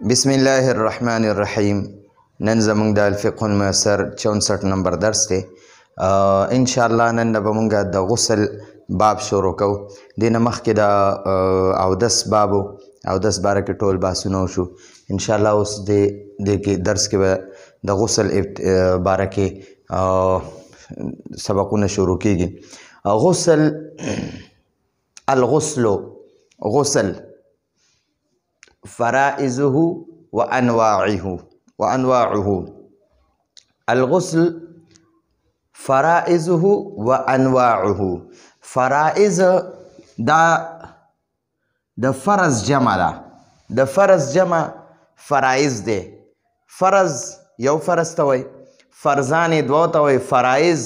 بسم الله الرحمن الرحیم. نن زمونږ د الفقه الميسر 64 نمبر درس دی. ان شاء الله نن به مونږ د غسل باب شروع کوو. دینه مخکې د اودس بابو اودس باره کې ټول بحثونه وشو. ان شاء الله اوس د درس کې به د غسل باره کې سبقونه شروع کیږي. غسل الغسل غسل فرائزه وأنواعه الغسل فرائزه وأنواعه. فرائز دا د فرض جمع ده. د فرض جمع فرائز ده. فرض یو فرض ته وایي، فرضان دوه ته وایي، فرائز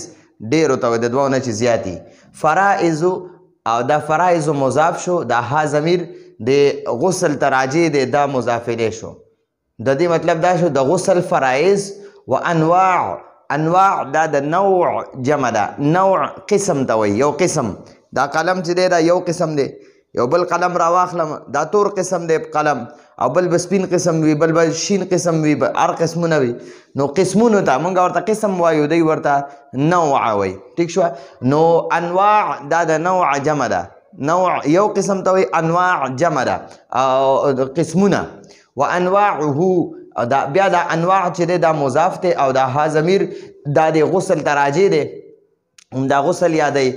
ډېرو ته وایي، د دوو نه چې زیاتي. فرائز او دا فرائز مضاف شو، دا ها ضمیر د غسل تراجع دی، دا مضاف الیه شو. د دې مطلب دا شو د غسل فرائض و انواع دا د نوع جمع ده. نوع قسم ته وایي، یو قسم. دا قلم چې دی دا یو قسم دی، یو بل قلم راواخلم دا تور قسم دی قلم، او بل به سپین قسم وي، بل به شین قسم وي، هر قسمونه وي. نو قسمونو ته موږ ورته قسم وایو، دوی ورته نوع وایي. ټیک شوه. نو انواع دا د نوع جمع ده. نوع یو قسم ته وایي، انواع جمع ده او قسمونه. و انواعه دا بیا دا انواع چې دی دا مضاف دی، او دا ها ضمیر دا د غسل تراجع دی، دا غسل یادی.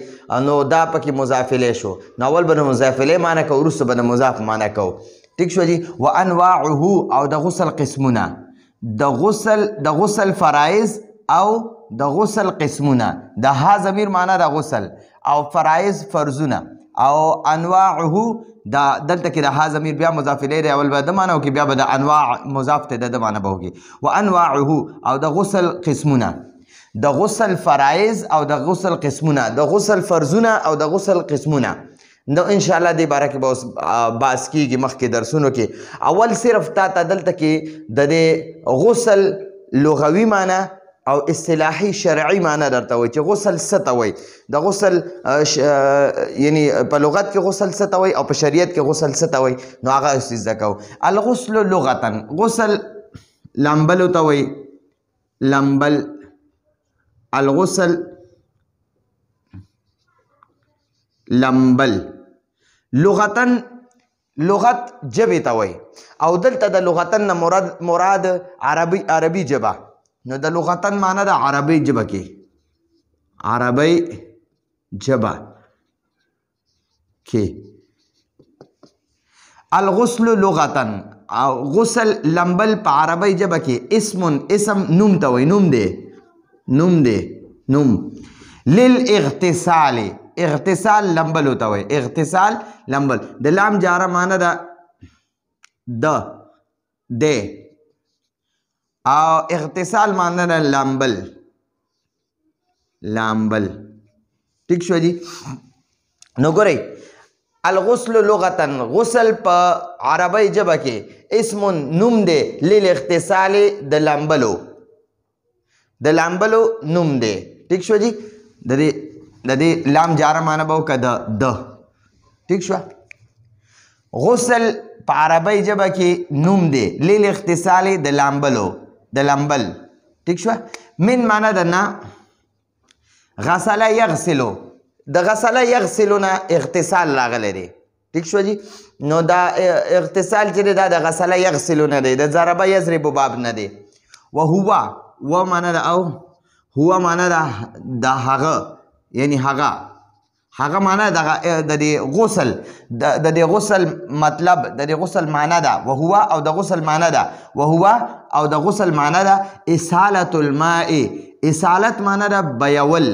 نو دا پکې مضاف الیه شو. نو اول به د مضاف الیه معنی کوو، وروسته به د مضاف معنی کوو. ټیک شو جی. و انواعه او د غسل قسمونه، د غسل فرائض او د غسل قسمونه. د ها ضمیر معنی د غسل او فرائض فرضونه، او انواعه دا دلته کې د ها ضمیر بیا مضاف الیه دی، اول به د معنی وکړي، بیا به د انواع مضاف ته د معنی به وکړي. و انواعه او د غسل قسمونه، د غسل فرائض او د غسل قسمونه، د غسل فرضونه او د غسل قسمونه. نو ان شاء الله دې باره کې به اوس بحث کیږي مخکې درسونو کې. اول صرف تا ته دلته کې د دې غسل لغوي معنی او اصطلاحي شرعي معنی درته وایي چې غسل څه ته وایي. د غسل یعنی په لغت کې غسل څه ته وایي او په شریعت کې غسل څه ته وایي. نو هغه زده کوو. الغسل لغتا، غسل لامبلو ته وایي، لامبل. الغسل لامبل لغتا، لغت جبې ته وایي، او دلته د لغتن نه مراد عربي جبه. نو د لغتن معنی د عربي جبه کې، عربي جبه کې. الغسل لغتن، غسل لمبل په عربي جبه کې اسم نوم ته وایي، نوم دی، نوم دی، نوم. للاغتسال، اغتسال لمبل ته وایي، اغتسال لمبل. د لام جاره معنی ده د او اغتسال معنی ده لامبل، لامبل. ٹھیک شو جی. نو ګورئ، الغسل لغتا، غسل په عربی جبه کې اسم نوم دی، للاغتسال د لامبلو، د لامبلو نوم دی. ٹھیک شو جی. د دې لام جاره معنی به وکړه د. ٹھیک شو. غسل په عربی جبه کې نوم دی، للاغتسال د لامبلو، د لامبل. ٹھیک شو. من معنی ده نه. غسل یغسلو، د غسل یغسلو نه اغتسال راغلی دی. ٹھیک شو جی. نو دا اغتسال چې دی دا د غسل یغسلو نه دی، د ضرب یضرب باب نه دی. وهو، و معنی ده او، هو معنی ده د هغه، یعنی هغه معنی د دې غسل، د دې غسل مطلب، د دې غسل معنی ده. وهو او د غسل معنی ده، وهو او د غسل معنی ده اسالة الماء. اسالت معنی ده بیول،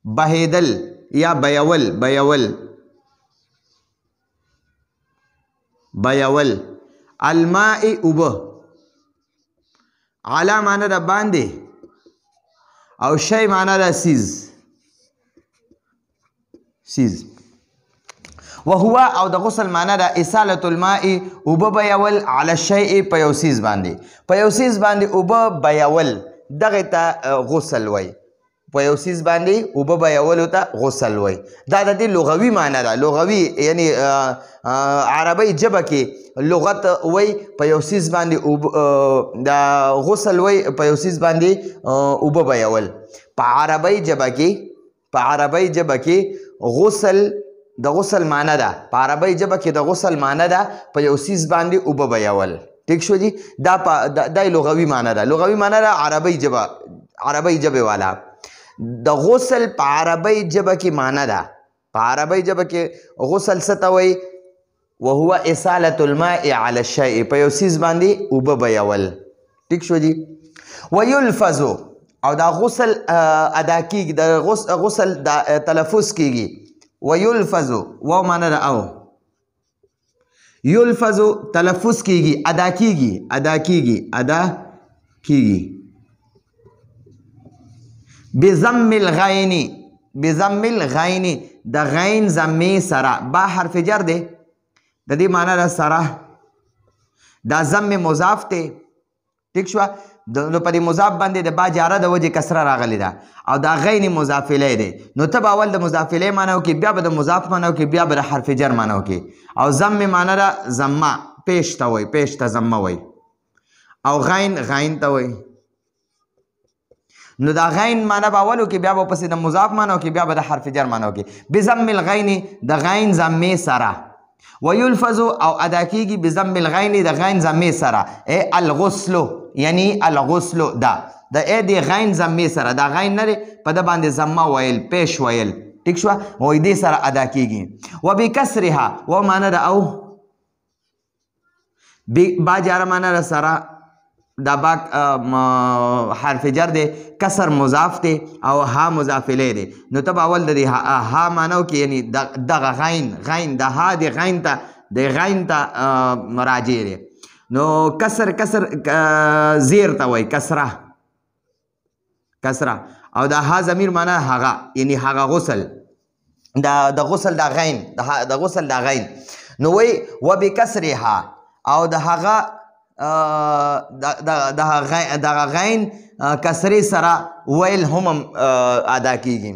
بهیدل یا بیول، بیول. الماء اوبه. علا معنی ده باندې، او شی معنی ده سیز. وهو او د غسل معنی ده اسالة الماء، اوبه بیول، علی الشیء په یو سیز باندې، په یو سیز باندې اوبه بیول، دغه ته غسل وایي. په یو څیز باندې اوبه بهولو ته غسل وایي. دا د دې لغوي معنی ده. لغوي یعنی عربی ژبه کې لغت وایي په یو څیز باندې د غسل وایي په یو څیز باندې اوبه بهول. په عربی ژبه کې غسل د غسل معنی ده. په عربی ژبه کې د غسل معنی ده په یو څیز باندې اوبه بهول. ٹھیک شو جی. دا لغوي معنی ده. لغوي معنی ده عربی ژبه والا. د غسل په عربی ژبه کې معنی ده. په عربی ژبه کې غسل څه ته وایي؟ وهو اصالة الماء على الشيء. په یو څیز باندې اوبه بهول. ٹھیک شو جی. ويلفظ او دا غسل ادا کیږي، د غسل تلفظ کیږي. ويلفظ و معنی ده او یلفظ تلفظ کیږي، ادا کیږي بضم الغین د غین ضمې سره. با حرف جر دی، د دې معنی ده سره. دا ضم مضاف دی. ٹھیک شو. نو په دې مضاف باندې د با جاره د وجې کسره راغلی ده او دا غین مضاف الیه دی. نو ته به اول د مضاف الیه معنی وکړي، بیا به د مضاف معنی وکړي، بیا به د حرف جر معنی وکړي. او ضم معنی ده ضمه، پیش ته وایي، پیش ته ضمه وایي. او غین ته وایي. نو دا غین معنی به اول وکړي، بیا به پسې د مضاف معنی وکړي، بیا به د حرف جر معنی وکړي. بضم الغین د غین ضمې سره. ویلفظ او ادا کیږي بضم الغین د غین ضمې سره. الغسل یعنی الغسل دا د د غین ضمې سره. دا غین نه دی، په ده باندې ضمه ویل، پیش ویل. ٹھیک شو. وایي دې سره ادا کیږي. وبکسرها و معنی ده او با جاره معنی ده سره. دا با حرف جر دی، کسر مضاف دی او ها مضاف الیه دی. نو ته به اول د ها معنی وکړي، یعنی دغه غین د ها د غین ته راجع دی. نو کسر زیر ته وایي، کسره. او دا ها ضمیر معنی هغه، یعنی هغه غسل، د غسل د غین. نو وایي وبکسرها او د هغه دغه غین کسرې سره ویل هم ادا کیږي.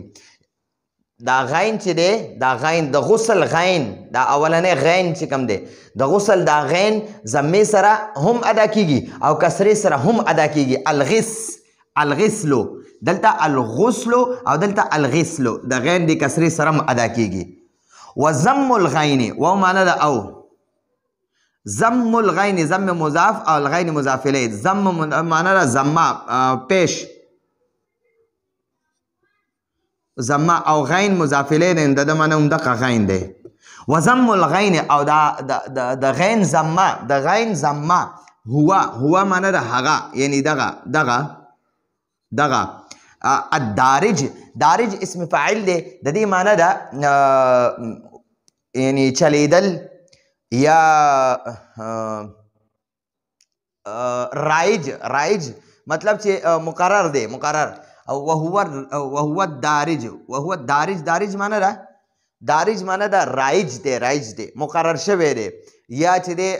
دا غین چې دی، دا غین د غسل غین، دا اولنی غین چې کوم دی، د غسل دا غین ضمې سره هم ادا کیږي او کسرې سره هم ادا کیږي. الغسل دلته الغسل او دلته الغسل، د غین د کسرې سره هم ادا کیږي. وضم الغین و معنی ده او ضم الغین، ضم مضاف او الغین مضاف الیه. ضم معنی ده ضمه، پیش، ضمه او غین مضاف الیه دی. د معنی هم دغه غین دی. وضم الغین او د غین ضمه هو معنی ده هغه، یعنی دغه دارج اسم فاعل دی. د دې معنی ده یعنی چلیدل یا رایج مطلب چې مقرر دی، مقرر. وهو دارج معنی ده، دارج معنی ده رایج دی، مقرر شوی دی یا چې دی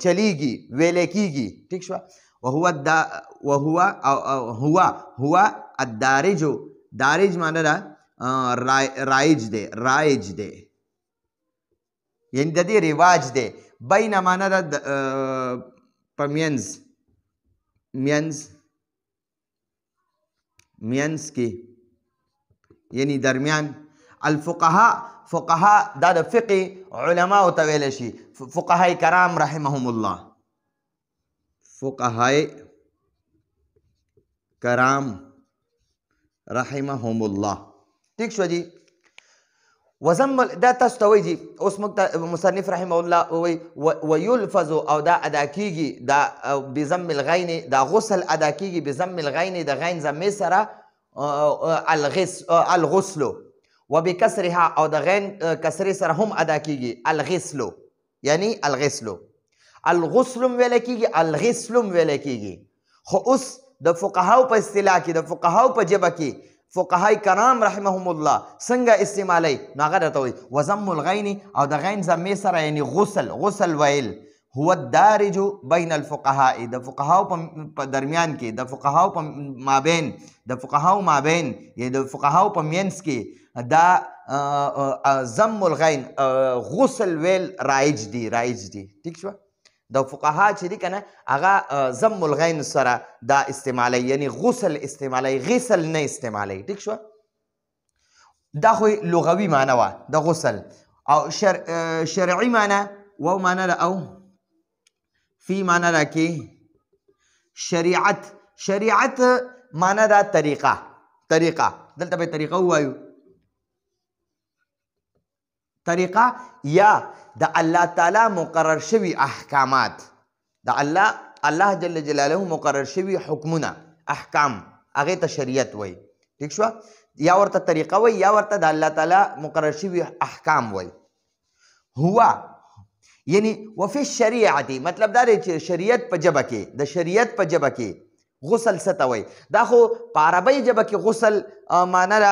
چلیږي، ویلی کیږي. ٹھیک شو. هو دارج معنی ده رایج دی، یعنی د دې رواج دی. بین معنی ده په منځ کې، یعنی درمیان. الفقهاء دا د فقه علماء ته ویلی شي. فقهاء کرام رحمهم الله، فقهاء کرام رحمهم الله. ٹھیک شو جی. وضم دا تاسو ته وایي جی. اوس موږ مصنف رحمه الله وایي ویلفظ او دا ادا کیږي دا بضم الغین، دا غسل ادا کیږي بضم الغین د غین ضمې سره. الغسل وبکسرها او د غین کسرې سره هم ادا کیږي. الغسل یعنی الغسل ویلی کیږي، الغسل ویلی کیږي. خو اوس د فقهاو په اصطلاح کې، د فقهاو په ژبه کې فقهاء کرام رحمهم الله څنګه استعمالی، نو هغه درته وایي وضم الغین او د غین ضمې سره، یعنی غسل ویل. هو الدارج بین الفقهاء د فقهاو په درمیان کې د فقهاو په مابین د فقهاو مابین یا د فقهاو په منځ کې دا ضم الغین غسل ویل رایج دي ٹھیک شو د فقها چې دي کنه هغه ضم الغین سره دا استعمالي یعنی غسل استعمالي غسل نه استعمالي ٹھیک شو دا خو لغوي معنی وا د غسل او شرعي معنی و معنی او فی معنی دا کې شریعت معنی دا طریقه دلته به طریقه وایو طریقه یا د الله تعالی مقرر شوی احکامات د الله جل جلاله مقرر شوی حکمونه احکام هغه ته شریعت وای ٹھیک شو یا ورته طریقه وای یا ورته د الله تعالی مقرر شوی احکام وای هو یعنی وفي الشریعت مطلب دا دی چې شریعت په ژبه کې د شریعت په ژبه کې غسل څه ته وایي دا خو په عربی ژبه کې غسل معنی ده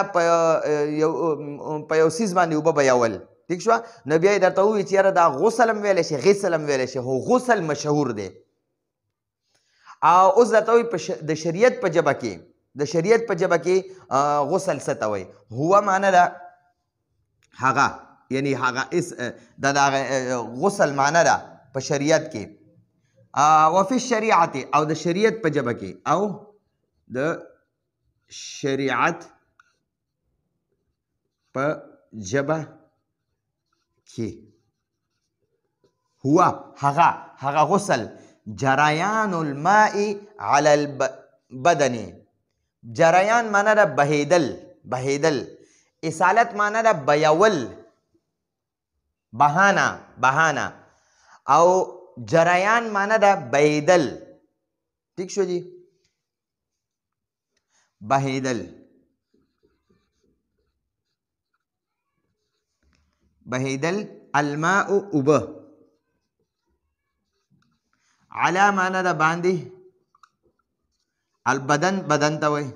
په یو څیز باندې اوبه بهول ٹھیک شوه نو بیا یې درته ووایي چې یاره دا غسل هم ویلی شي غسل هم ویلی شي خو غسل مشهور دی او اوس درته وایي د شریعت په ژبه کې غسل څه ته وایي هو معنی ده هغه یعنی هغه د غسل معنی ده په شریعت کې وفي الشریعت او د شریعت په ژبه کې او د شریعت په ژبه کې هو هغه غسل جریان الماء على البدن جریان معنی ده بهیدل اصالت معنی ده بیول بهانه او جریان معنی ده بهیدل ٹھیک شو جی بهیدل الماء اوبه علا معنی ده باندې بدن ته وای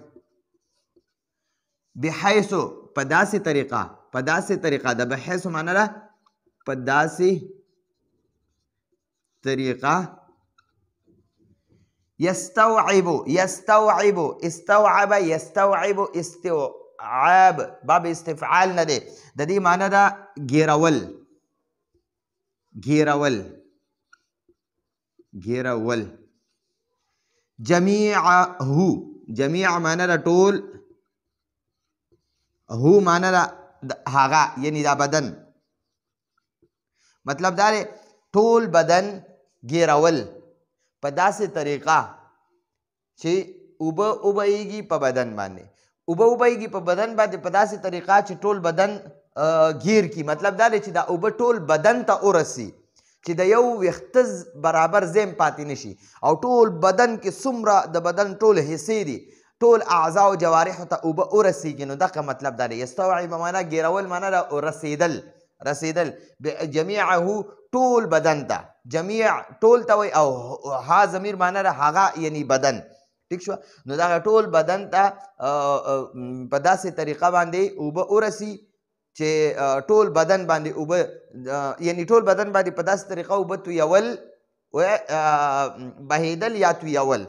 بحیث په داسې طریقه د بحیث معنی ده په داسې طریقه استوعب استوعاب باب استفعال نه دی د دې معنی ده ګیرول جمیع معنی ده ټول هو معنی ده هغه یعنی دا بدن مطلب دا دی ټول بدن ګیرول په داسې طریقه چې اوبه وبهیږي په بدن باندې په داسې طریقه چې ټول بدن ګیر کی مطلب دا دی چې دا اوبه ټول بدن ته ورسي چې د یو ویښته برابر زیم پاتې نشي او ټول بدن کې څومره د بدن ټول حصې دي ټول اعضاء او جوارحو ته اوبه ورسیږي نو دغه مطلب دا دی یستوعب معنا ګیرول معنا ده رسیدل جمیعه ټول بدن ته جمیع ټول ته وایي او ها ضمیر معنی ده هغه یعنی بدن ٹھیک شو نو دغه ټول بدن ته په داسې طریقه باندې اوبه ورسي چې ټول بدن باندې اوبه یعنی ټول بدن باندې په داسې طریقه اوبه تویول بهیدل یا تویول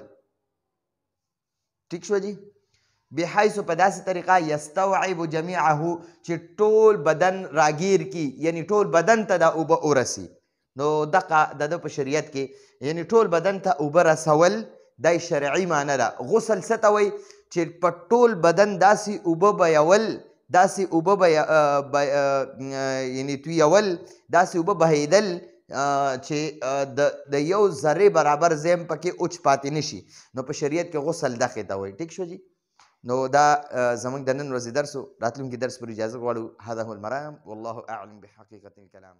ٹھیک شو جی بحیث په داسې طریقه یستوعب جمیعه چې ټول بدن راګیر کی یعنی ټول بدن ته دا اوبه ورسي نو دغه د په شریعت کې یعنی ټول بدن ته اوبه رسول دا شرعي معنی ده غسل څه ته وایي چې په ټول بدن داسې اوبه بهول یعنی تویول داسې اوبه بهیدل چې د یو ذرې برابر زیم پکې اوچ پاتې نشي نو په شریعت کې غسل دغې ته وایي ټیک شو جی نو دا زموږ د نن ورځې درس و راتلونکي درس پر اجازه غواړو هذا هو المرام والله اعلم بحقیقة الكلام